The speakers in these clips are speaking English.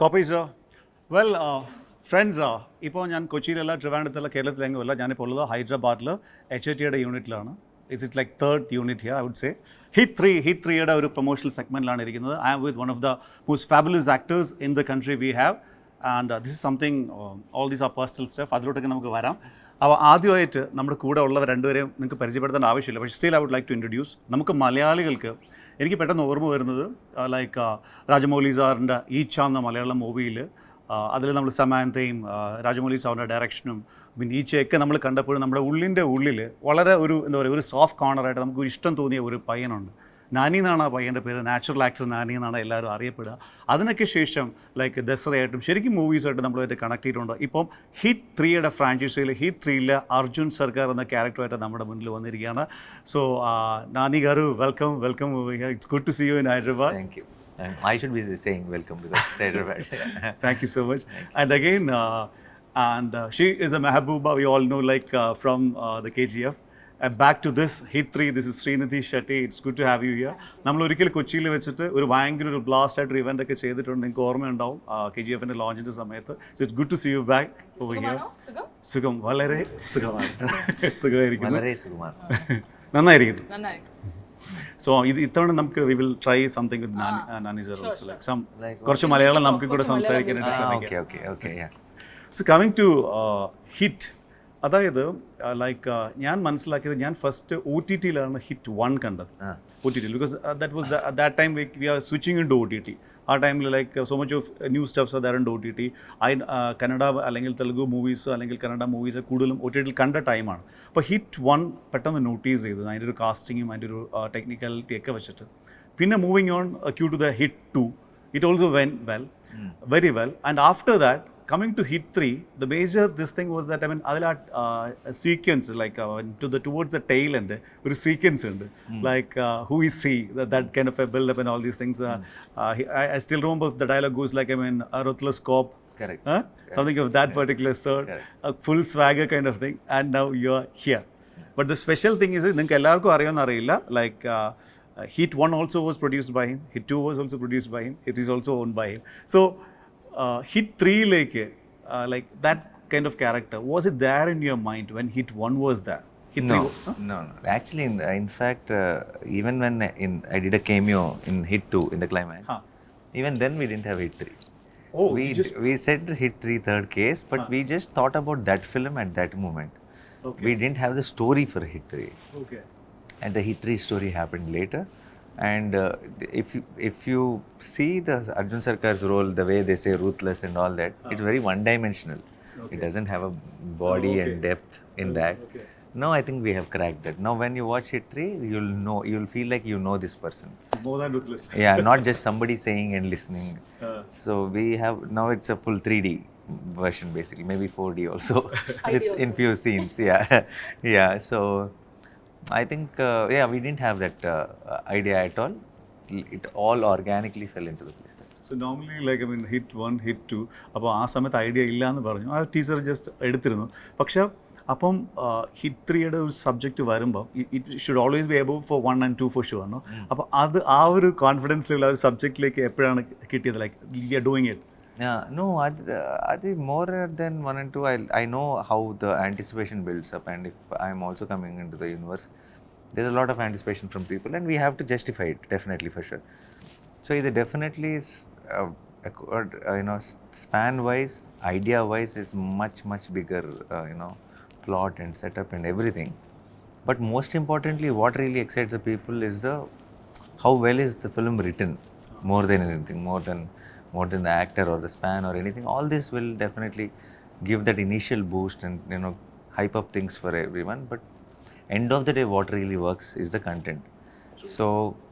Copies, well, friends, ഇപ്പോൾ ഞാൻ കൊച്ചിയിലല്ല ട്രിവാൻഡ്രത്തല്ല കേരളത്തിലെങ്കിലും അല്ല ഞാനിപ്പോൾ ഉള്ളത് ഹൈദരാബാദിൽ HITയുടെ യൂണിറ്റിലാണ്. Is it like third unit here I would say. HIT ത്രീയുടെ ഒരു പ്രൊമോഷണൽ സെഗ്മെൻറ്റിലാണ് ഇരിക്കുന്നത്. I am with one of the most fabulous actors in the country we have and this is something all these are personal stuff. അതിലോട്ടൊക്കെ നമുക്ക് വരാം. അപ്പോൾ ആദ്യമായിട്ട് നമ്മുടെ കൂടെ ഉള്ളവർ രണ്ടുപേരെയും നിങ്ങൾക്ക് പരിചയപ്പെടുത്തേണ്ട ആവശ്യമില്ല. പക്ഷേ still I would like to introduce. നമുക്ക് മലയാളികൾക്ക് എനിക്ക് പെട്ടെന്ന് ഓർമ്മ വരുന്നത് ലൈക്ക് രാജമൗലി സാറിൻ്റെ ഈച്ച എന്ന മലയാളം മൂവിയിൽ അതിൽ നമ്മൾ സമാന്തയും രാജമൗലി സാറിൻ്റെ ഡയറക്ഷനും പിന്നെ ഈച്ചയൊക്കെ നമ്മൾ കണ്ടപ്പോഴും നമ്മുടെ ഉള്ളിൽ വളരെ ഒരു എന്താ പറയുക ഒരു സോഫ്റ്റ് കോർണറായിട്ട് നമുക്ക് ഒരു ഇഷ്ടം തോന്നിയ ഒരു പയ്യനുണ്ട്. നാനി എന്നാണ് ആ പയ്യൻ്റെ പേര്. നാച്ചുറൽ ആക്ടർ നാനി എന്നാണ് എല്ലാവരും അറിയപ്പെടുക. അതിനൊക്കെ ശേഷം ലൈക്ക് ദസറയായിട്ടും ശരിക്കും മൂവീസായിട്ട് നമ്മളുമായിട്ട് കണക്ട് ചെയ്തിട്ടുണ്ട്. ഇപ്പം ഹിറ്റ് 3യുടെ ഫ്രാഞ്ചൈസിയിൽ ഹിറ്റ് 3യിൽ അർജുൻ സർക്കാർ എന്ന ക്യാരക്ടറായിട്ട് നമ്മുടെ മുന്നിൽ വന്നിരിക്കുകയാണ്. So Nani garu welcome. It's good to see you in Hyderabad. Thank you. I should be saying welcome because Hyderabad. Thank you so much. And again, she is a Mehbooba, we all know, like from the KGF. And back to this Hit 3, this is Srinidhi Shetty. It's good to have you here. നമ്മൾ ഒരിക്കൽ കൊച്ചിയിൽ വെച്ചിട്ട് ഒരു ഭയങ്കര ഒരു blast ആയിട്ട് event ഒക്കെ ചെയ്തിട്ടുണ്ട്. നിങ്ങൾക്ക് ഓർമ്മയുണ്ടാവും KGFൻ്റെ ലോഞ്ചിൻ്റെ സമയത്ത്. So it's good to see you back over here. സുഖം, വളരെ സുഖമാണ്. സുഖമായിരിക്കുന്നു, നന്നായിരിക്കുന്നു. സോ ഇത് ഇത്തവണ നമുക്ക് we will try something with Nani sir also like some കുറച്ച് മലയാളം നമുക്ക് കൂടെ സംസാരിക്കാനായിട്ട് ശ്രമിക്കാം. സോ കമ്മിങ് ടു ഹിറ്റ്, അതായത് ലൈക്ക് ഞാൻ മനസ്സിലാക്കിയത് ഞാൻ ഫസ്റ്റ് OTTയിലാണ് ഹിറ്റ് 1 കണ്ടത്. OTT because that was that time we are switching into OTT. ആ ടൈമിൽ like so much of new stuffs are there in OTT. Kannada അല്ലെങ്കിൽ തെലുഗു മൂവീസ് അല്ലെങ്കിൽ കന്നഡ മൂവീസ് കൂടുതലും OTTയിൽ കണ്ട ടൈമാണ്. അപ്പോൾ ഹിറ്റ് 1 പെട്ടെന്ന് നോട്ടീസ് ചെയ്തത് അതിൻ്റെ ഒരു കാസ്റ്റിങ്ങും അതിൻ്റെ ഒരു ടെക്നിക്കാലിറ്റി ഒക്കെ വെച്ചിട്ട്. പിന്നെ moving on cue to the hit 2, it also went well, very well. And after that coming to hit 3, the major this thing was that I mean adila sequence like towards the tail end or sequence and like who we see that kind of a build up and all these things. I still remember the dialogue goes like I mean a ruthless cop, correct, something of that particular sort, a full swagger kind of thing, and now you're here. But the special thing is ningalku ellarku ariyana ariyilla like hit 1 also was produced by him, hit 2 was also produced by him, it is also owned by him. So hit 3 like that kind of character, was it there in your mind when hit 1 was there? Hit No, 3, no. Actually, in fact, even when I did a cameo in hit 2 in the climax, even then we didn't have hit 3. Oh, we said hit 3 third case, but we just thought about that film at that moment. Okay. We didn't have the story for hit 3. Okay. And the hit 3 story happened later. And if you see the Arjun Sarkar's role, the way they say ruthless and all that, it's very one-dimensional. Okay. It doesn't have a body and depth in that. Okay. Now I think we have cracked that. Now when you watch Hit 3, you'll feel like you know this person. More than ruthless. Yeah, not just somebody saying and listening. So we have, now it's a full 3D version basically, maybe 4D also in few scenes. Yeah. So I think, we didn't have that idea at all. It all organically fell into the place. So normally like I mean hit 1, hit 2, അപ്പോൾ ആ സമയത്ത് idea ഇല്ല എന്ന് പറഞ്ഞു. ആ teacher just എടുത്തിരുന്നു. പക്ഷേ അപ്പം ഹിറ്റ് 3യുടെ ഒരു സബ്ജക്റ്റ് വരുമ്പോൾ it should always be above for 1 and 2 for sure ആണോ? അപ്പോൾ അത് ആ ഒരു കോൺഫിഡൻസ് ലെവൽ ആ ഒരു സബ്ജക്റ്റിലേക്ക് എപ്പോഴാണ് കിട്ടിയത്? Like you are doing it. No, I think more than 1 and 2, I know how the anticipation builds up, and if I'm also coming into the universe, there's a lot of anticipation from people, and we have to justify it, definitely, for sure. So it definitely is, span-wise, idea-wise, is much bigger, plot and setup and everything. But most importantly, what really excites the people is how well is the film written, more than anything, more than the actor or the span or anything. All this will definitely give that initial boost and hype up things for everyone. But end of the day, what really works is the content. True. So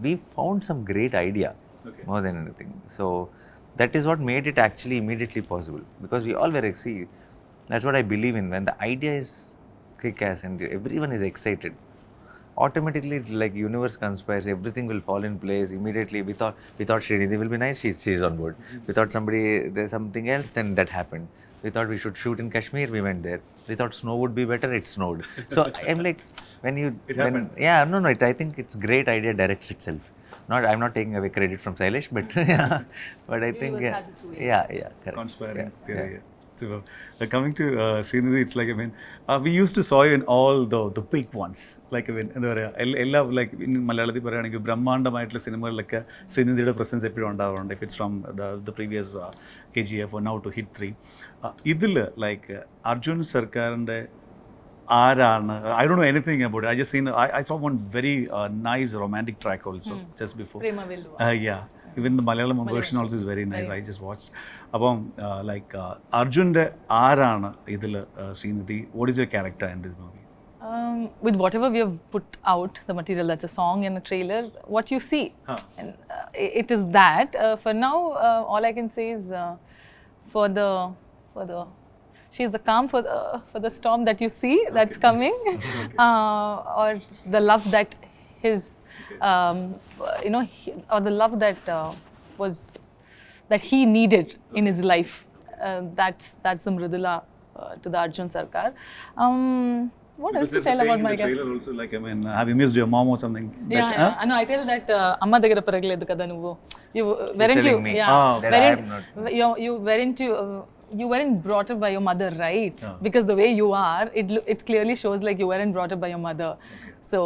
we found some great idea, more than anything. So that is what made it actually immediately possible, because we all were excited. That's what I believe in. When the idea is kick-ass and everyone is excited, automatically like universe conspires, everything will fall in place immediately. We thought Srinidhi will be nice, she's on board. We thought there's something else, then that happened. We thought we should shoot in Kashmir, we went there. We thought snow would be better, it snowed. So I'm like, I think it's great idea directs itself. Not, I'm not taking away credit from Sailesh, but yeah, but I think has its ways. yeah, correct. Conspiring Yeah, theory. yeah. So, coming to Srinidhi, it's like, I mean, we used to saw you in all the big ones. Like, I mean, എന്താ പറയുക എല്ലാ like in മലയാളത്തിൽ പറയുകയാണെങ്കിൽ ബ്രഹ്മാണ്ഡമായിട്ടുള്ള സിനിമകളിലൊക്കെ ശ്രീനിധിയുടെ presence എപ്പോഴും ഉണ്ടാവാറുണ്ട്. If it's from the previous KGF or now to Hit 3. ഇതിൽ like Arjun സർക്കാരിൻ്റെ ആരാണ്? I don't know anything about it. I just seen, I saw one very nice romantic track also just before. Prema Velluva. Yeah. Even the Malayalam version also is very nice. I just watched. അപ്പം like അർജുൻ്റെ ആരാണ് ഇതിൽ Srinidhi? What is your character in this movie? With whatever we have put out, the material, that's a song and a trailer, what you see. And, it is that. For now, all I can say is for the she's the calm for the storm that you see that's coming, or the love that his or the love that that he needed in his life. That's the Mridula to the Arjun Sarkar. What else to tell about my character? Trailer also, like, I mean, have you missed your mom or something? Yeah. I know. I tell that amma dagara paragaledu kada nuvu. You weren't you? me. Yeah. That I am not. You weren't you? You weren't brought up by your mother, right? Because the way you are, it clearly shows like you weren't brought up by your mother. So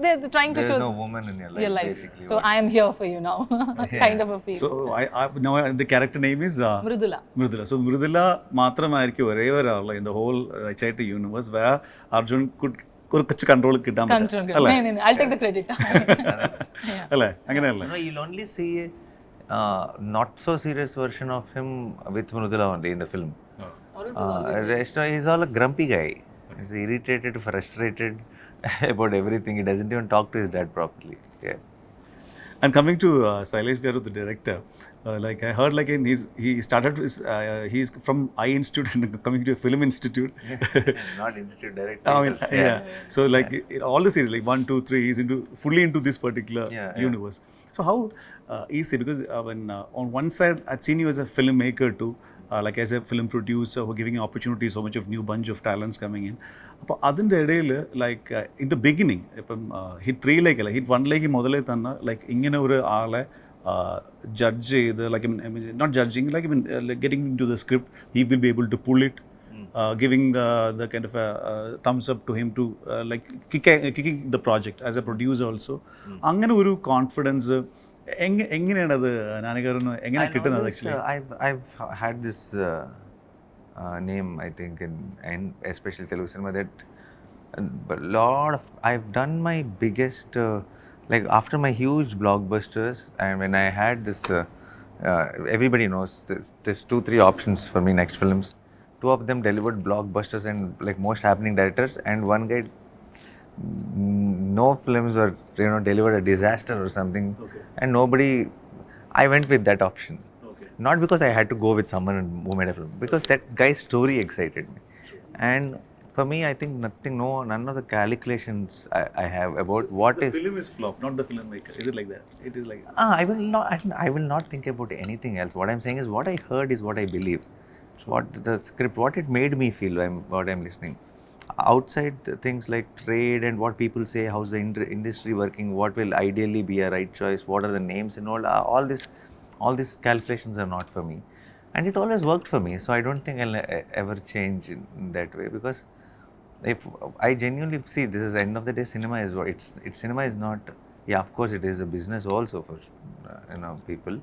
they're trying to show There's no woman in your life. Basically, so I am here for you now, kind of a feel. So now the character name is Mridula. Mridula. So Mridula മാത്രമായിരിക്കും ഒരേ ഒരാള് in the whole HIT universe where Arjun could കുറച്ച് control കിട്ടാൻ പറ്റും. No, I'll take the credit. അല്ലേ? അങ്ങനെയല്ലേ? No, you'll only see not so serious version of him with Mridula only in the film. He's all a grumpy guy. He's irritated, frustrated about everything. He doesn't even talk to his dad properly. Yeah. And coming to Sailesh Garu, the director, like I heard, like he started his, he's from I Institute and coming to a film institute. Not institute director. I mean, yeah. So like all the series, like 1, 2, 3, he's fully into this particular universe. So how easy? Because when on one side, I'd seen you as a filmmaker too. Like as a film producer who giving opportunities, so much of new bunch of talents coming in. അപ്പോൾ അതിൻ്റെ ഇടയിൽ like in the beginning ഇപ്പം hit 3 hit 1 മുതലേ തന്നെ like ഇങ്ങനെ ഒരു ആളെ judge ചെയ്ത് like not judging like getting into the script he will be able to pull it giving the kind of a thumbs up to him to like kicking the project as a producer also. അങ്ങനെ ഒരു confidence എങ്ങനെയാണ് അത് നാനികാരന് എങ്ങനെ കിട്ടുന്നത്? Actually I've had this name, I think, in especially Telugu cinema, that I've done my biggest like after my huge blockbusters, and when I had this everybody knows there's 2-3 options for me next films. 2 of them delivered blockbusters and like most happening directors, and one guy no films were delivered a disaster or something. And nobody, I went with that option. Not because I had to go with someone who made a film, because that guy's story excited me. And for me, I think none of the calculations I have about what the film is flop, not the filmmaker. Is it like that? It is like that. I will not think about anything else. What I'm saying is what I heard is what I believe. What the script, what it made me feel, what I'm listening. Outside things like trade and what people say, how's the industry working, what will ideally be a right choice, what are the names and all these calculations are not for me. And it always worked for me, so I don't think I'll ever change in that way, because if I genuinely see, this is the end of the day, cinema is what it's cinema is not, yeah, of course it is a business also for people,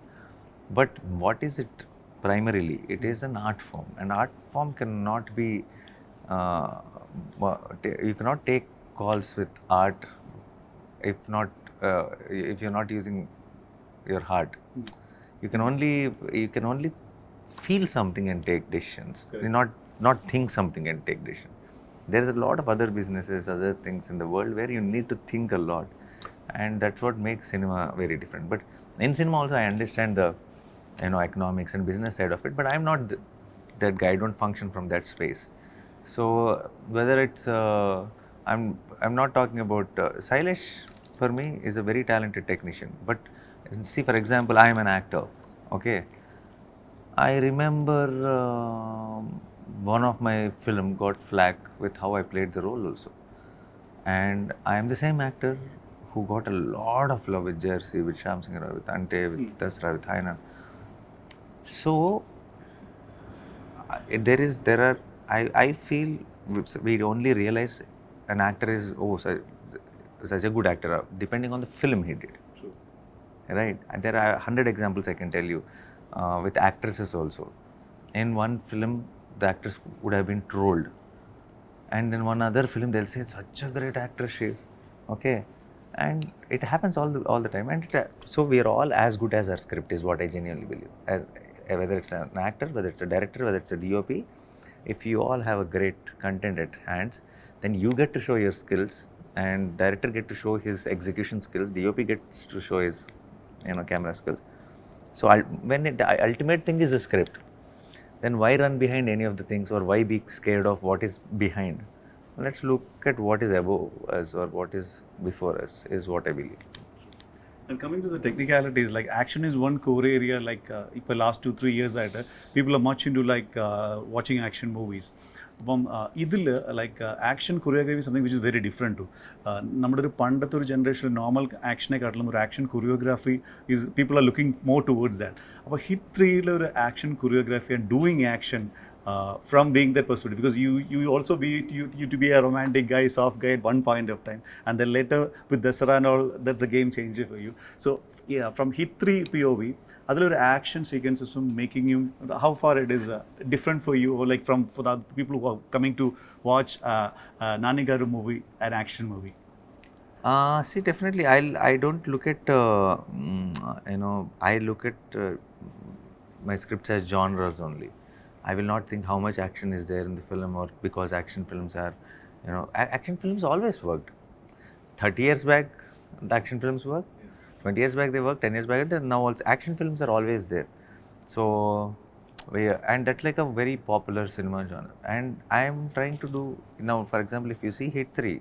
but what is it primarily? It is an art form. An art form cannot be you cannot take calls with art if you're not using your heart. You can only feel something and take decisions. Not think something and take decisions. There's a lot of other businesses, other things in the world where you need to think a lot, and that's what makes cinema very different. But in cinema also I understand the economics and business side of it, but I'm not that guy. I don't function from that space. So whether it's I'm not talking about Sailesh for me is a very talented technician, but see, for example, I am an actor, okay. I remember one of my film got flack with how I played the role also, and I am the same actor who got a lot of love with Jersey, with Shyam Singh, with Ante, with Dasra, with Haina. So I feel we only realize an actor is such a good actor depending on the film he did. True. Right? And there are 100 examples I can tell you with actresses also. In one film, the actress would have been trolled, and in one other film they'll say such a great actress she is. Okay, and it happens all the time. And so we are all as good as our script is what I genuinely believe. Whether it's an actor, whether it's a director, whether it's a DOP, if you all have a great content at hands, then you get to show your skills, and director get to show his execution skills, DOP gets to show his camera skills. So when the ultimate thing is the script, then why run behind any of the things, or why be scared of what is behind? Let's look at what is above us or what is before us, is what I believe. And coming to the technicalities, like action is one core area. Like in the last 2-3 years, people are much into like watching action movies. Like action choreography is something which is very different too. നമ്മുടെ പണ്ടത്തെ ഒരു generation normal actionനെക്കാട്ടിലും ഒരു action choreography is people are looking more towards that. അപ്പോൾ Hit 3 ഒരു action choreography and doing action from being that perspective, because you also you to be a romantic guy, soft guy at one point of time, and then later with Dasara and all, that's a game changer for you. So yeah, from Hit 3 POV, other action sequences making you, how far it is different for you, or like for the people who are coming to watch Nani Garu movie, an action movie? See, definitely I don't look at I look at my scripts as genres only. I will not think how much action is there in the film, or because action films are, action films always worked. 30 years back, the action films worked. 20 years back they worked. 10 years back, now also action films are always there. So, and that's like a very popular cinema genre. And I am trying to do now. For example, if you see Hit 3,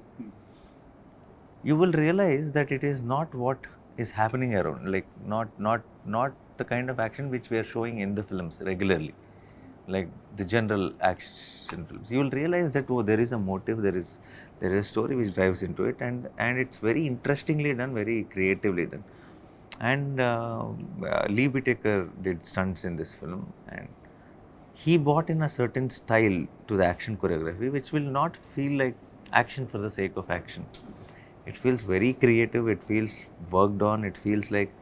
you will realize that it is not what is happening around. Like not the kind of action which we are showing in the films regularly. Like the general action films, you will realize that there is a motive, there is a story which drives into it, and it's very interestingly done, very creatively done. And Lee Whitaker did stunts in this film, and he brought in a certain style to the action choreography, which will not feel like action for the sake of action. It feels very creative, it feels worked on, it feels like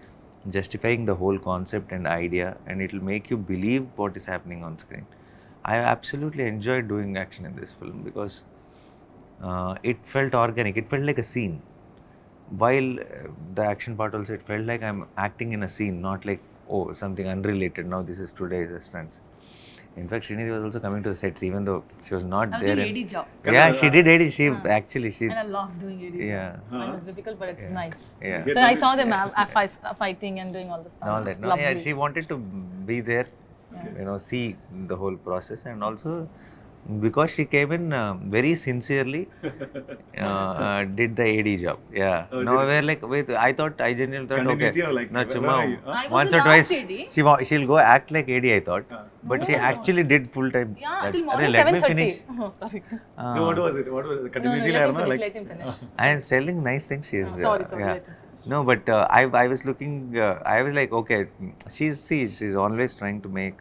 justifying the whole concept and idea, and it will make you believe what is happening on screen. I absolutely enjoyed doing action in this film because it felt organic, it felt like a scene. While the action part also, it felt like I'm acting in a scene, not like, oh, something unrelated, now this is today's stunts. In fact, Srinidhi was also coming to the sets, even though she was not I was there. doing AD job. Yeah, she did AD. She actually, And I love doing AD yeah. job. I know it's difficult, but it's nice. Yeah. So I saw them fighting and doing all the stuff. All that. No, yeah, she wanted to be there, see the whole process, and also because she came in very sincerely, did the AD job. Yeah. Oh, no, we're like, wait, I genuinely thought, Continuity okay, or like, no, where chumma, are you? Huh? I was once the or twice, last AD. she'll go act like AD, I thought, but she No. actually did full time. Yeah, till morning let me 7:30. finish. Oh, sorry. So what was it? What was it? No, Continuity let him like, finish. Let him finish. I am selling nice things. She is. Sorry, yeah. let him finish. No, but I was looking. I was like, okay, she's always trying to make,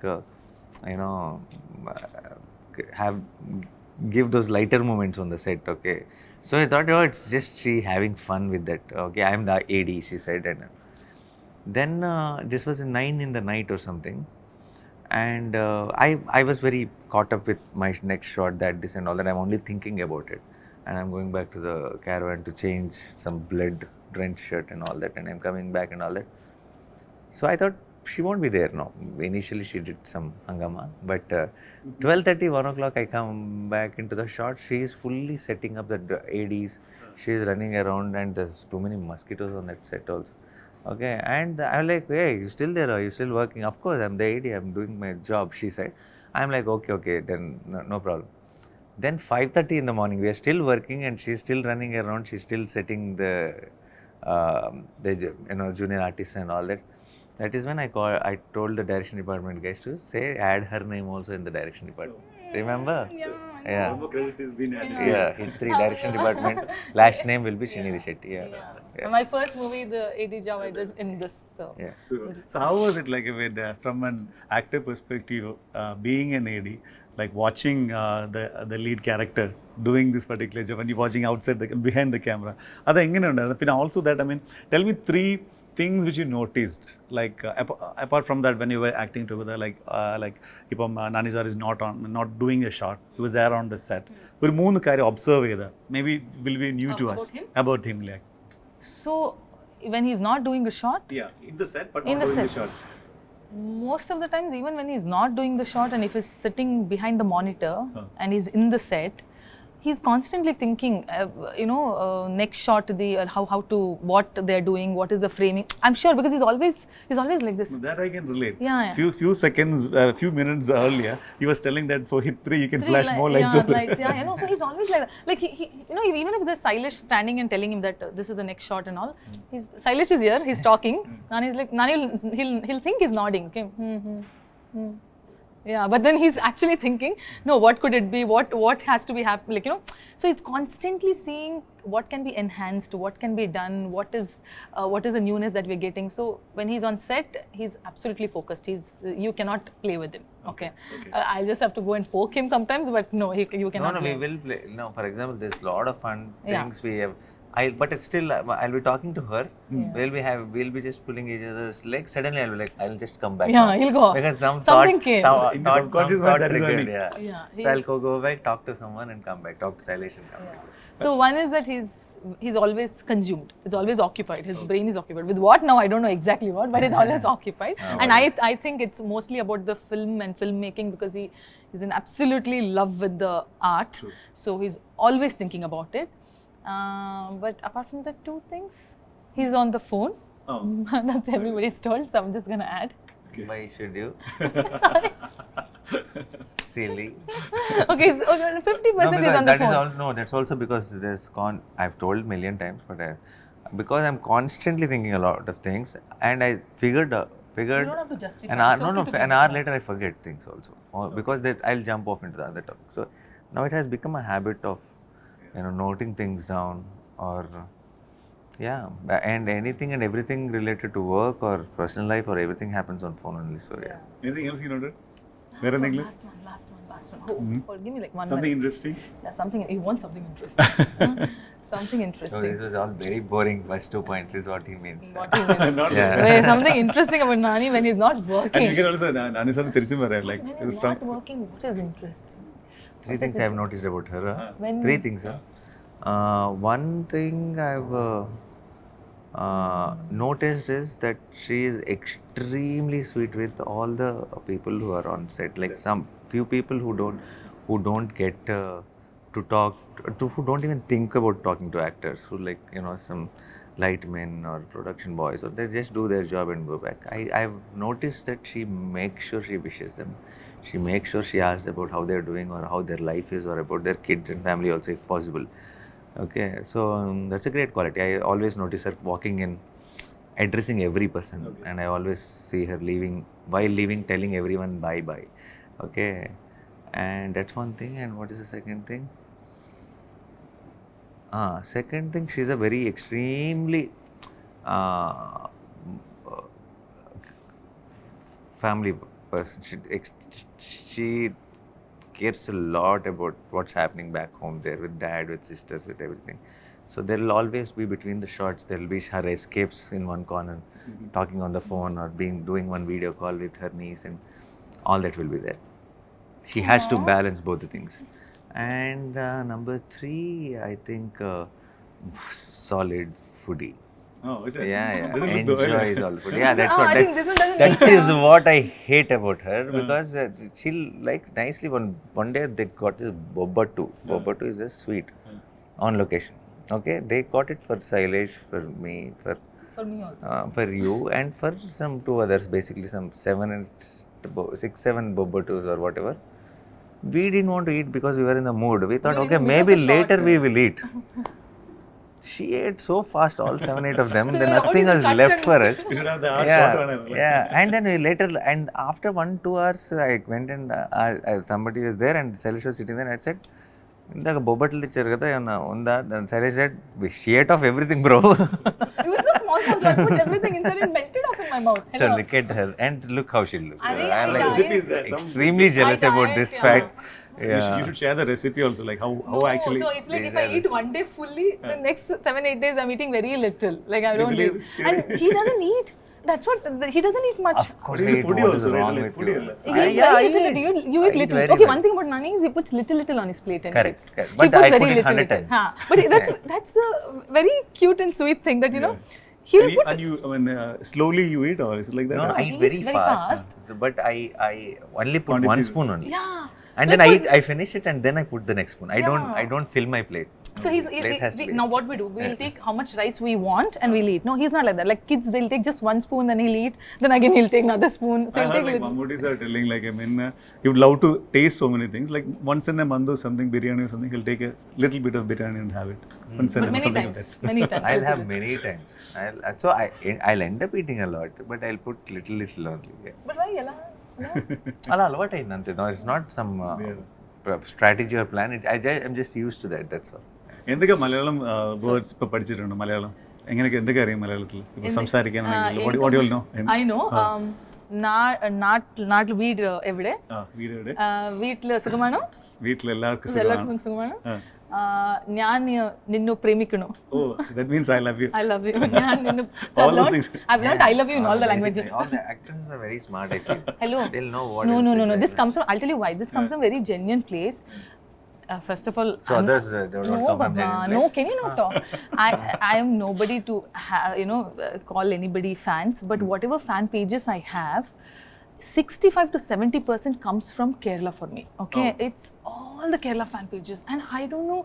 give those lighter moments on the set. Okay, so I thought, oh, it's just she having fun with that. Okay, I'm the AD, she said, and then this was 9 in the night or something, and I was very caught up with my next shot, that this and all that. I'm only thinking about it, and I'm going back to the caravan to change some blood drenched shirt and all that, and I'm coming back and all that. So I thought she won't be there now. Initially she did some hangama, but 12:30, 1 o'clock, I come back into the shot. She is fully setting up the ADs. She is running around, and there's too many mosquitoes on that set also. Okay, and I'm like, hey, you still there? Are you still working? Of course, I'm the AD. I'm doing my job, she said. I'm like, okay, then no problem. Then 5:30 in the morning, we are still working, and she's still running around. She's still setting the junior artists and all that. That is when I told the direction department guys to add her name also in the direction department. Remember? Yeah. All credit is been added. Yeah, Hit 3 direction department. Last name will be Srinidhi Shetty. Yeah. Yeah. My first movie, the AD job I did in this. So. Yeah. So how was it like with, from an actor perspective, being an AD, like watching the lead character doing this particular job and you watching outside behind the camera? And also that, I mean, tell me three things which you noticed, like apart from that when you were acting together, like ഇപ്പം Nani sir is not doing a shot, he was there on the set. ഒരു മൂന്ന് കാര്യം observe ചെയ്ത maybe will be new to us about him, like. So when he's not doing a shot, Yeah, in the set, but in not the doing set. the shot. Most of the times, even when he's not doing the shot and if he's sitting behind the monitor and he's in the set, he's constantly thinking, next shot, how to, what they're doing, what is the framing. I'm sure because he's always like this. That I can relate. Yeah. Few seconds, few minutes earlier, he was telling that for hit 3 you can flash more lights. Yeah, lights. Yeah, so he's always like that. Like he even if there's Sailesh standing and telling him that this is the next shot and all, Sailesh is here, he's talking, and he's like, Nani, he'll think he's nodding. Okay. Yeah, but then he's actually thinking, no, what could it be? What has to be happening? Like, so he's constantly seeing what can be enhanced, what can be done, what is the newness that we're getting. So when he's on set, he's absolutely focused. You cannot play with him. Okay. I just have to go and poke him sometimes, but no, you cannot. No, we will play. No, for example, there's a lot of fun things we have. But it's still, I'll be talking to her. We'll be just pulling each other's legs. Suddenly, I'll be like, I'll just come back. Yeah, now. he'll go. Because Something came. Subconscious mind that is running. Yeah. So I'll go back, talk to someone, and come back. Talk to Sailesh and come back. So one is that he's always consumed. It's always occupied. His brain is occupied. With what now? I don't know exactly what, but it's always occupied. And I think it's mostly about the film and filmmaking because he's in absolutely love with the art. True. So he's always thinking about it. But apart from the two things, he's on the phone. Oh. That's everybody's told, so I'm just gonna add. Okay. Why should you? Sorry. Silly. Okay, 50% is on the phone. No, that's also because I've told million times, but because I'm constantly thinking a lot of things, and I figured. You don't have to justify. An hour later I forget things also, because I'll jump off into the other topic. So now it has become a habit of noting things down, or and anything and everything related to work or personal life or everything happens on phone only. So Anything else you noted? Last one. Oh, give me like 1 Something minute. interesting? Yeah, something. You want something interesting? Something So interesting. this was all very boring. First 2 points is what he means. What he means. Not Wait, something interesting about Nani when he's not And working. you can also, Nani sir തിരിച്ചും പറയാം, like When he's not working, what is interesting? 3 things I've noticed about her. When 3 things. One thing I've noticed is that she is extremely sweet with all the people who are on set. Like some few people who don't get to talk to, who don't even think about talking to actors, who some light men or production boys, or they just do their job and go back. I've noticed that she makes sure she wishes them. She makes sure she asks about how they're doing or how their life is, or about their kids and family also if possible. Okay, so that's a great quality. I always notice her walking in, addressing every person, and I always see her while leaving telling everyone bye. Okay, and that's one thing. And what is the second thing? Second thing, she's a very extremely family person. She cares a lot about what's happening back home there with dad, with sisters, with everything. So there will always be between the shots, there will be her escapes in one corner, talking on the phone or doing one video call with her niece, and all that will be there. She has to balance both the things. And number 3, I think solid foodie. Oh, is it? Yeah. Doesn't look the oil. Enjoys all the food. Yeah, that's I what. think this one doesn't That make is what I hate about her, because she'll nicely one day they got this boba too. Boba too is just sweet on location. Okay, they got it for Sailesh, for me, for me also. for you, and for some 2 others. Basically, some 6, 7 boba toos or whatever. We didn't want to eat because we were in the mood. We thought, okay, maybe later we will eat. She ate so fast, all 7, 8 of them, So then you nothing was already left cut for and- us. You should have the art shot runner. Yeah, and then and after 1-2 hours, I went and somebody was there and Sailesh was sitting there, and I said, ఇందాక బొబ్బట్లు ఇచ్చారు కదా ఏమన్నా ఉందా? సరే said she ate off everything bro. It was so small, so I put everything inside and melted off in my mouth. So look at her and look how she looks. Arey, I'm I like died. Recipe is there. extremely jealous I about died, this yeah. fact. You should share the recipe also, like how No, actually. so it's like if I eat one day fully, the next 7-8 days I'm eating very little. Like I don't Really? eat. And he doesn't eat. That's what, he doesn't eat much. Of course, He's a I eat foodie what also, is right? wrong Like with foodie you. alla. He eats Yeah, very I little. eat. You I eat eat little. very Okay, well. one thing about Nani is he puts little on his plate. And Correct, eats. correct. He But puts I put very it 100 little. times. Huh. But that's the very cute and sweet thing that, you know, he'll put... And you, I mean, slowly you eat, or is it like that? No, I He eat eats very very fast. fast. But I only put Quantity. one spoon only. Yeah. And then Because- I finish it and then I put the next spoon. I don't fill my plate. So Plate has to be. now what we do, we'll take how much rice we want and we'll eat. No, he's not like that. Like kids, they'll take just one spoon, then he'll eat. Then again he'll take another spoon. So I he'll heard take like little. Mammootties are telling, like, I mean, he would love to taste so many things. Like once in a month or something, biryani or something, he'll take a little bit of biryani and have it. Once in But a many something times, like that. many times. I'll have little. many times. So I'll end up eating a lot, but I'll put little only. Yeah. But why yella? No? Ala alvata ainante. No, it's not some strategy or plan. I'm just used to that. That's all. എന്തൊക്കെ Malayalam words ഇപ്പൊ പഠിച്ചിട്ടുണ്ട്? മലയാളം എങ്ങനെയൊക്കെ എന്തൊക്കെ അറിയാം മലയാളത്തിൽ ഇപ്പൊ സംസാരിക്കാനാണെങ്കിൽ? what you will know? I know. വീട് എവിടെ? വീട് വീട്ടില് സുഖമാണോ? വീട്ടിൽ എല്ലാവർക്കും എല്ലാവർക്കും സുഖമാണോ? ഞാൻ നിന്നു പ്രേമിക്കുന്നു. Oh, that means I love you. I love you. ഞാൻ നിന്നു. So All those things. I've learned I love you in all the languages. All the actors are very smart. I think. Hello. They'll know what. No. This comes from, I'll tell you why. This comes from a very genuine place. First of all, So others they don't no, come from Baba, genuine no, place? can you not talk? I am nobody to call anybody fans, but whatever fan pages I have, 65 to 70% comes from Kerala for me. Okay, it's all the Kerala fan pages, and I don't know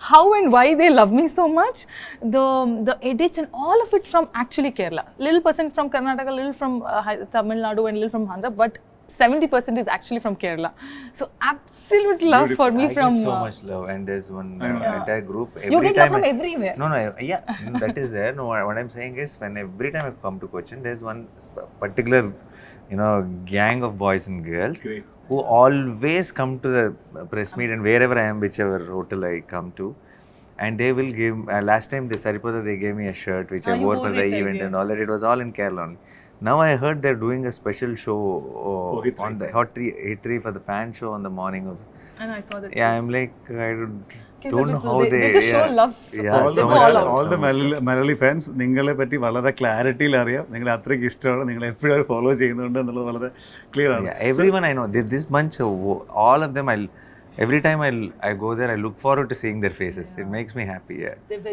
how and why they love me so much. The edits and all of it from actually Kerala. Little percent from Karnataka, little from Tamil Nadu, and little from Andhra, but 70% is actually from Kerala. So absolute love for me I from. get so much love, and there's one entire group. You Every get love time from everywhere. No, yeah, that is there. No, what I'm saying is, when every time I come to Cochin, there's one particular, gang of boys and girls Great. who always come to the press meet and wherever I am, whichever hotel I come to, and they will give. Last time, they gave me a shirt which I You wore wore for the it, event yeah. and all that. It was all in Kerala only. Now I heard they're doing a special show Hit on the Hot 3 for the fan show on the morning of. And I saw that. Yeah, I'm like, I don't know how they just show love. Yeah, So so go much all love, out. all so the much love. Malayali fans നിങ്ങളെ പറ്റി വളരെ ക്ലാരിറ്റിയിൽ അറിയാം. നിങ്ങളെ അത്രയ്ക്ക് ഇഷ്ടമാണ്. നിങ്ങൾ എപ്പോഴും follow ചെയ്യുന്നുണ്ട് എന്നുള്ളത് വളരെ ക്ലിയർ ആണ്. Yeah, everyone I know, this bunch, all of them, every time I go there, I look forward to seeing their faces. It makes me happy. Yeah. They're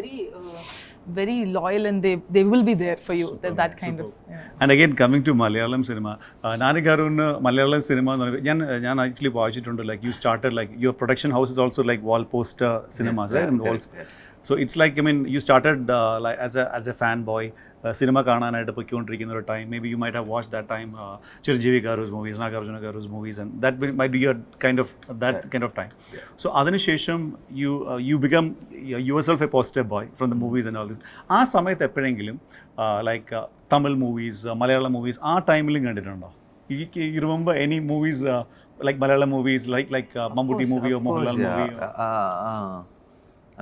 very loyal, and they will be there for you. They're that kind of. Yeah. And again coming to Malayalam cinema, Nani ഗാരുവിന് Malayalam cinema എന്ന് പറയുമ്പോൾ ഞാൻ actually വായിച്ചിട്ടുണ്ട്, like you started like your production house is also like Wall Poster Cinemas, right? So it's like, I mean, you started like as a fanboy, cinema കാണാനായിട്ട് പൊയ്ക്കൊണ്ടിരിക്കുന്ന ഒരു time. Maybe you might have watched that time Chiranjeevi Garu's movies, Nagarjuna Garu's movies, and that might be your kind of kind of time. So അതിനുശേഷം you become yourself a poster boy from the movies and all this. ആ സമയത്ത് എപ്പോഴെങ്കിലും like Tamil movies, Malayalam movies ആ ടൈമിലും കണ്ടിട്ടുണ്ടോ? You remember any movies like Malayalam movies, like Mammootty movie or Mohanlal movie?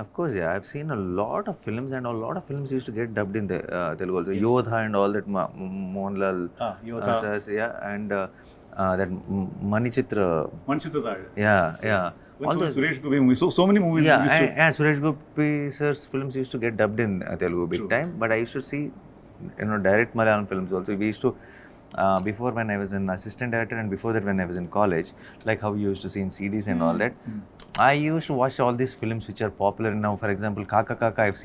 Of course, yeah. I've seen a lot of films, and a lot of films used to get dubbed in the Telugu also. Yes. Yodha and all that, Mohanlal. Yodha. Yeah, and that Manichitra. Manchitadal. Yeah. All those Suresh Gopi movies. So many movies. Yeah, used to... and Suresh Gopi sir's films used to get dubbed in Telugu big time. But I used to see, direct Malayalam films also. We used to. Before, when I was an assistant director, and before that when I was in college, like how you used to see in CDs and all that, I used to watch all these films which are popular now. For example, Kaka Kaka I've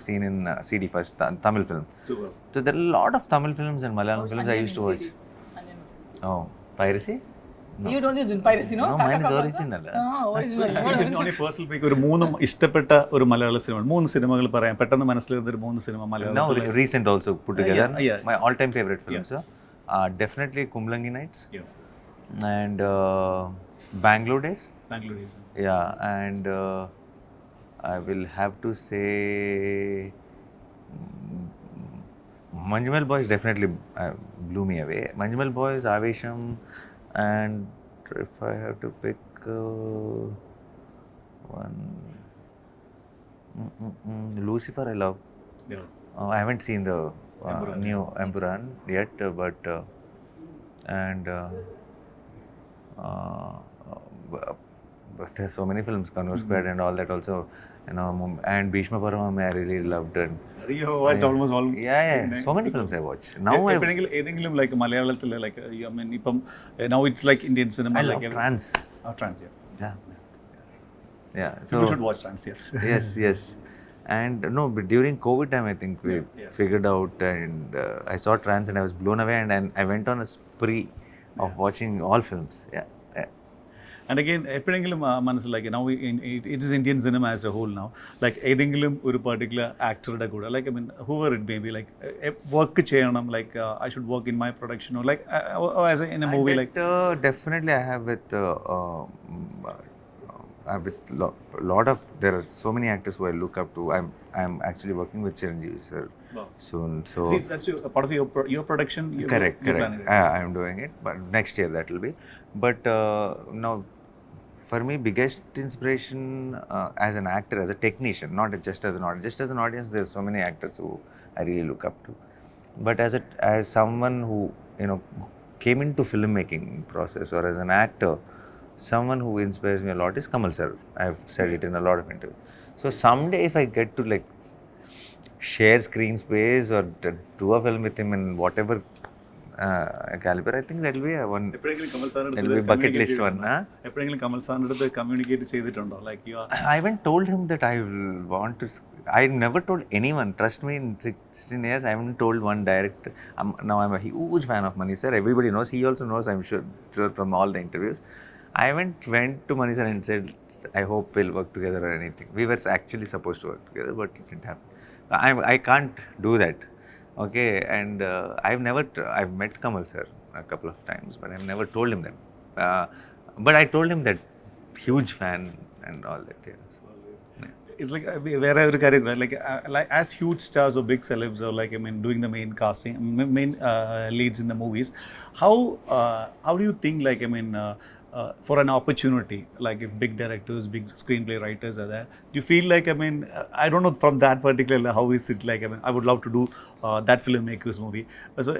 seen in CD first, Tamil film. Super. So there are a lot of Tamil films and Malayalam films I used to watch. Oh, piracy? No. You don't use piracy, no? No, mine is original. Original. On a personal pick, ഒരു മൂന്ന് ഇഷ്ടപ്പെട്ട ഒരു മലയാള cinema, മൂന്ന് സിനിമകൾ പറയാം പെട്ടെന്ന് മനസ്സിലിരുന്ന ഒരു മൂന്ന് cinema Malayalam. Now recent also put together. Yeah. My all-time favorite films. Definitely Kumlangi Nights. Yeah. And Bangalore Days. Bangalore Days. Yeah, and I will have to say Manjumal Boys definitely blew me away. Manjumal Boys, Avesham, and if I have to pick One. Lucifer, I love. Yeah. I haven't seen the Emperor. new Emperor yet, but but there's so many films, Converse Squad and all that also, you know, and Bhishma Paramami I really loved, and You have watched almost all. so many films I watched. Now I ഏതെങ്കിലും like മലയാളത്തിൽ like I mean ഇപ്പം now it's like Indian cinema. love like trance. Trans, yeah. Yeah. So People should watch trans, yes. yes. And no, but during COVID time, I think we figured out, and I saw trance and I was blown away, and I went on a spree of watching all films. Yeah. And again, എപ്പോഴെങ്കിലും മനസ്സിലാക്കി now it is Indian cinema as a whole now, like ഏതെങ്കിലും ഒരു particular actorയുടെ കൂടെ like I mean whoever it may be like work ചെയ്യണം like I should work in my production or like as in a movie like Definitely I have with lot of, there are so many actors who I look up to. I'm actually working with Srinidhi sir soon. So see, that's part of your production. Correct. I'm doing it, but next year that will be. But now, for me, biggest inspiration as an actor, as a technician, not just as an audience. Just as an audience, there's so many actors who I really look up to. But as someone who, you know, came into filmmaking process, or as an actor, someone who inspires me a lot is Kamal sir. I've said it in a lot of interviews. So someday, if I get to like share screen space or do a film with him in whatever caliber, I think that will be one. That will be bucket list one. എപ്പോഴെങ്കിലും കമൽ സാറിൻ്റെ അടുത്ത് communicate ചെയ്തിട്ടുണ്ടോ like you are I haven't told him that I will want to. I never told anyone. Trust me, in 16 years, I haven't told one director. Now I'm a huge fan of Mani sir. Everybody knows. He also knows, I'm sure, from all the interviews. I haven't went to Mani sir and said, I hope we'll work together or anything. We were actually supposed to work together, but it didn't happen. I can't do that. Okay, and I've met Kamal sir a couple of times, but I've never told him that. But I told him that huge fan and all that. Yeah. It's like where ഒരു കാര്യം like as huge stars or big celebs or like I mean doing the main casting, main leads in the movies, how do you think like I mean for an opportunity, like if big directors, big screenplay writers are there, do you feel like I mean I don't know from that particular how is it like I mean I would love to do that filmmaker's movie, so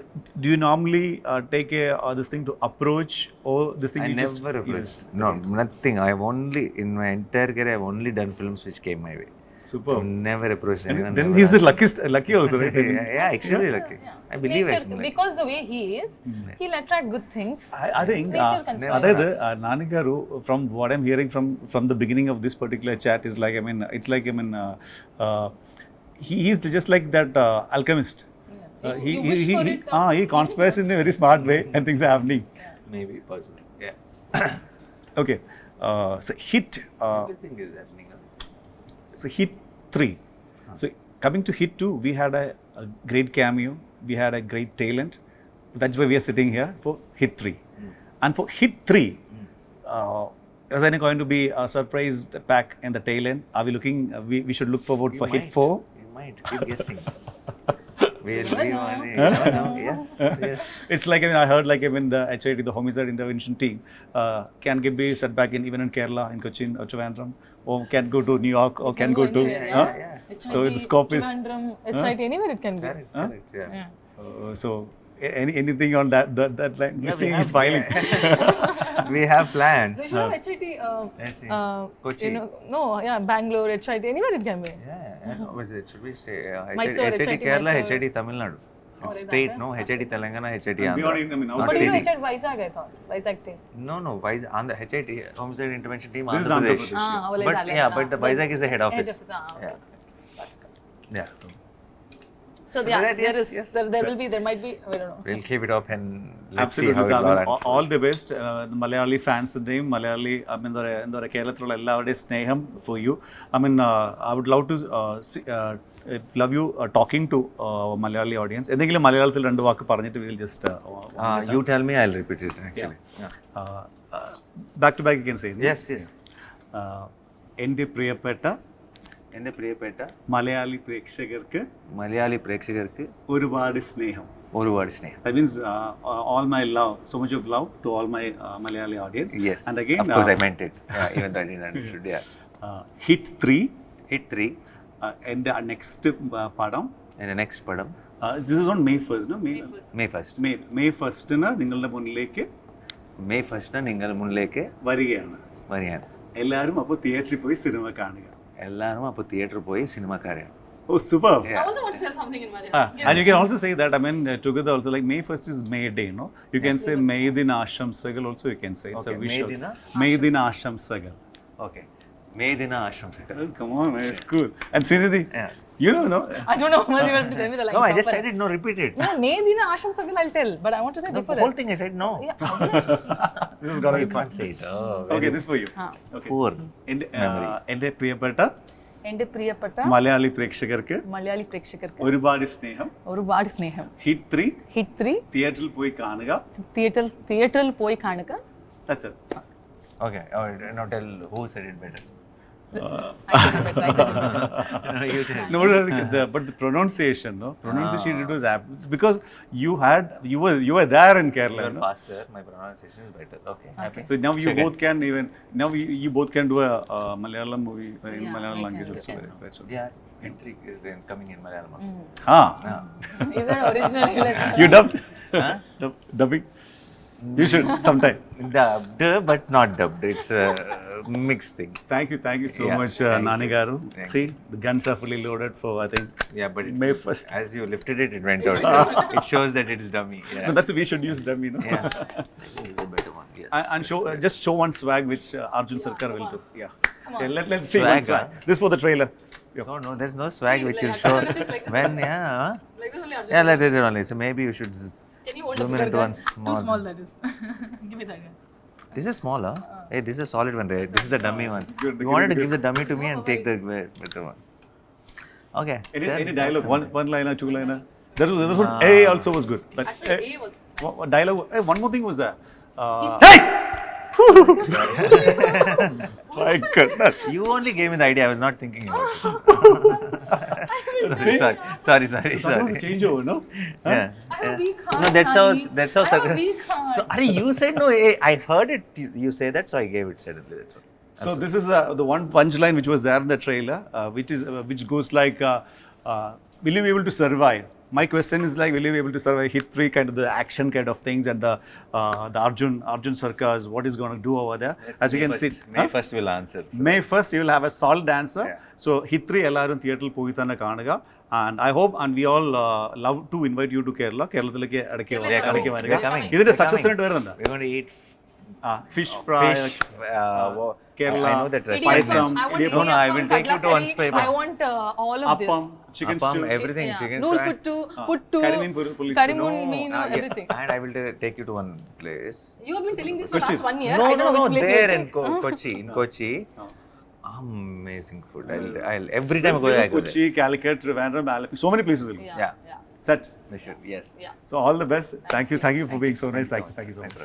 do you normally take this thing to approach, or this thing I you never just approached. No, nothing. I've only, in my entire career, I've only done films which came my way. super I've never approached anyone. then never he's the asked. lucky also, right? Yeah, extremely lucky. I believe Nature, it. because the way he is, he'll attract good things. I think Nature conspires. അതായത് Nani garu, from what I'm hearing from the beginning of this particular chat is like I mean it's like I mean he's just like that alchemist. You wish for it, He conspires in a very smart way and things are happening. Maybe, possibly. Yeah. Okay, so hit Everything is happening. so hit 3. So coming to hit 2, we had a great cameo, we had a great talent. That's why we are sitting here for hit 3. And for hit 3, is there going to be a surprise pack in the tail end? Are we looking? We should look forward for hit 4. You might keep guessing. We'll never be know. on it. You never know. Yes. It's like I mean I heard like I mean the HIT, the homicide intervention team, can be set back in even in Kerala, in Cochin or Trivandrum, or can go to New York, or can go to. anywhere, yeah. So the scope is. Trivandrum, HIT, anywhere it can be. Correct. Yeah. Yeah. So anything on that line? Yeah, See, he's smiling. We have plans. They should have HIT, Let's see. you know, Bangalore, HIT, anywhere it can be. Yeah. What is it? Should we say Mysore, HIT HIT Kerala, Mysore. HIT Tamil Nadu? Or It's state, that, no? HIT Telangana, HIT Beyond Andhra. it, I mean, Not But you know city. HIT Vizag, I thought. Vizag team. No. On the HIT homicide intervention team, This is Andhra Andhra Pradesh. Pradesh. Like But that, yeah, like but the that. Vizag is the head office. Okay. Yeah. Yeah. So So yeah, that there is- is, yes. there might be, I don't know. We'll keep it up and let's Absolutely, see how sir. it I mean, all all the best. Malayali fans' name, Malayali, I mean, the Kerala എല്ലാവരുടെയും സ്നേഹം for you. I mean, I would love to love you talking to Malayali audience. എന്തെങ്കിലും മലയാളത്തിൽ രണ്ട് വാക്ക് പറഞ്ഞിട്ട് we will just. You tell me, I'll repeat it actually. Back to back you can say. Yes. എൻ്റെ പ്രിയപ്പെട്ട മലയാളി പ്രേക്ഷകർക്ക് ഒരുപാട് സ്നേഹം. That means all my love, so much of love to all my Malayali audience. Yes. And again, of course, I meant it. Even though I didn't understood. Yeah. Hit 3 Hit 3 എൻ്റെ next പടം and the next padam this is on May 1st, no? May 1st. May 1st നിങ്ങളുടെ മുന്നിലേക്ക് May 1st നിങ്ങൾ മുന്നിലേക്ക് വരികയാണ്. വരികയാണ്. എല്ലാവരും അപ്പോൾ തിയേറ്ററിൽ പോയി സിനിമ കാണുക. എല്ലാവരും അപ്പോൾ തിയേറ്ററിൽ പോയി സിനിമ കാണുക. Oh, super. I also want to tell something in Malayalam. And you can also say that, I mean, together also, like May 1st is May Day, no? You can say May Din Ashamsagal also, you can say. It's a visual. May Din Ashamsagal. Okay. May Dina Ashamsagal. Oh, come on, man, it's cool. And Srinidhi, Yeah. you know, no? I don't know how much you want to tell me the line. No, I just said it. No, repeat it. No, May Dina Asham Sagal I'll tell, but I want to say The different. whole thing I said no. Yeah. This is gonna You be fun. can't say it. Oh, Okay, this for you. Okay. Poor. എൻ്റെ പ്രിയപ്പെട്ട എൻ്റെ പ്രിയപ്പെട്ട മലയാളി പ്രേക്ഷകർക്ക് മലയാളി പ്രേക്ഷകർക്ക് ഒരുപാട് സ്നേഹം. ഒരുപാട് സ്നേഹം. ഹിറ്റ് 3 ഹിറ്റ് 3 തിയേറ്ററിൽ പോയി കാണുക. തിയേറ്ററിൽ പോയി കാണുക. That's it. Okay. Oh, now tell who said it better. I said it better. No, you tell. No, but the pronunciation, no? Pronunciation, it was because you were there in You Kerala, are no? faster. My pronunciation is better. Okay. Happy. So now you Second. both can even you both can do a Malayalam movie in Yeah, Malayalam I language can, also. I can. That's all. Yeah. Entry is then coming in Malayalam also. Ah, Is that original? you dubbed? Huh? Dubbing? You should sometime. Dubbed, but not dubbed. It's a mixed thing. Thank you so Yeah, much, thank Nani you. Garu. Thank See, the guns are fully loaded for, I think. Yeah, but May 1st. as you lifted it, it went out. It shows that it is dummy. Yeah. No, that's we should use dummy, no? Yeah. This is a better one. Yes. And show just show one swag which Arjun Sarkar will do. Yeah. Come Okay, on. let's see one Swag, swag. This for the trailer. Yeah. So no, there's no swag which Like will show Arjun Sarkar is like when. Yeah. Like this only Arjun. Yeah, let it only. So maybe you should. Can you hold zoom a in bigger into gun? one small. Too small that is. Give me that gun. This is smaller. Hey, this is a solid one, right? This is the dummy one. Good, You wanted to good. give the dummy to me and take the better one. Okay. Any dialogue? One liner, two liner. That was one. A also was good. But Actually, A was. what dialogue? One more thing was there. Hey! My goodness. You only gave me the idea. I was not thinking about it. See? Sorry. So that was a changeover, no? Huh? Yeah. I have a weak heart. No, that's how. Nani. That's how. I have a weak heart. So, Ari, you said no. I heard it. You say that, so I gave it suddenly. That's all. So this is the one punchline which was there in the trailer, which goes like, will you be able to survive? My question is like, will you be able to survive hit 3 kind of the action kind of things and the Arjun Sarkar's what is going to do over there? As you can see, May 1st will answer. May 1st you will have a solid answer. Yeah. So hit 3 ellarum theatre il poyi thanne kaanuga, and I hope and we all love to invite you to Kerala. Keralathilekku adike We are coming. varuga. Coming. Idinte We're success coming. rate varunna. We're going to eat Fish fry. fish. Kerala, I know that recipe. paisam, I want idiyappam. No, I will take you to one kadla curry. spot. I want all of this. Appam, chicken Appam, stew. everything, Yeah. chicken Nool fry. puttu, Karimin police. karimun, mean, yeah. everything. And I will take you to one place. You have been telling this for Kochi. last 1 year. No, I don't know which place there you in have Kochi. In Kochi, Oh. amazing food. I'll every time I go there, I go there. Kochi, Calicut, Trivandrum, Alleppey, so many places will be. Yeah. Yeah. Set. We should. Yes. Yeah. So all the best. Thank you for being so nice. Thank you so much.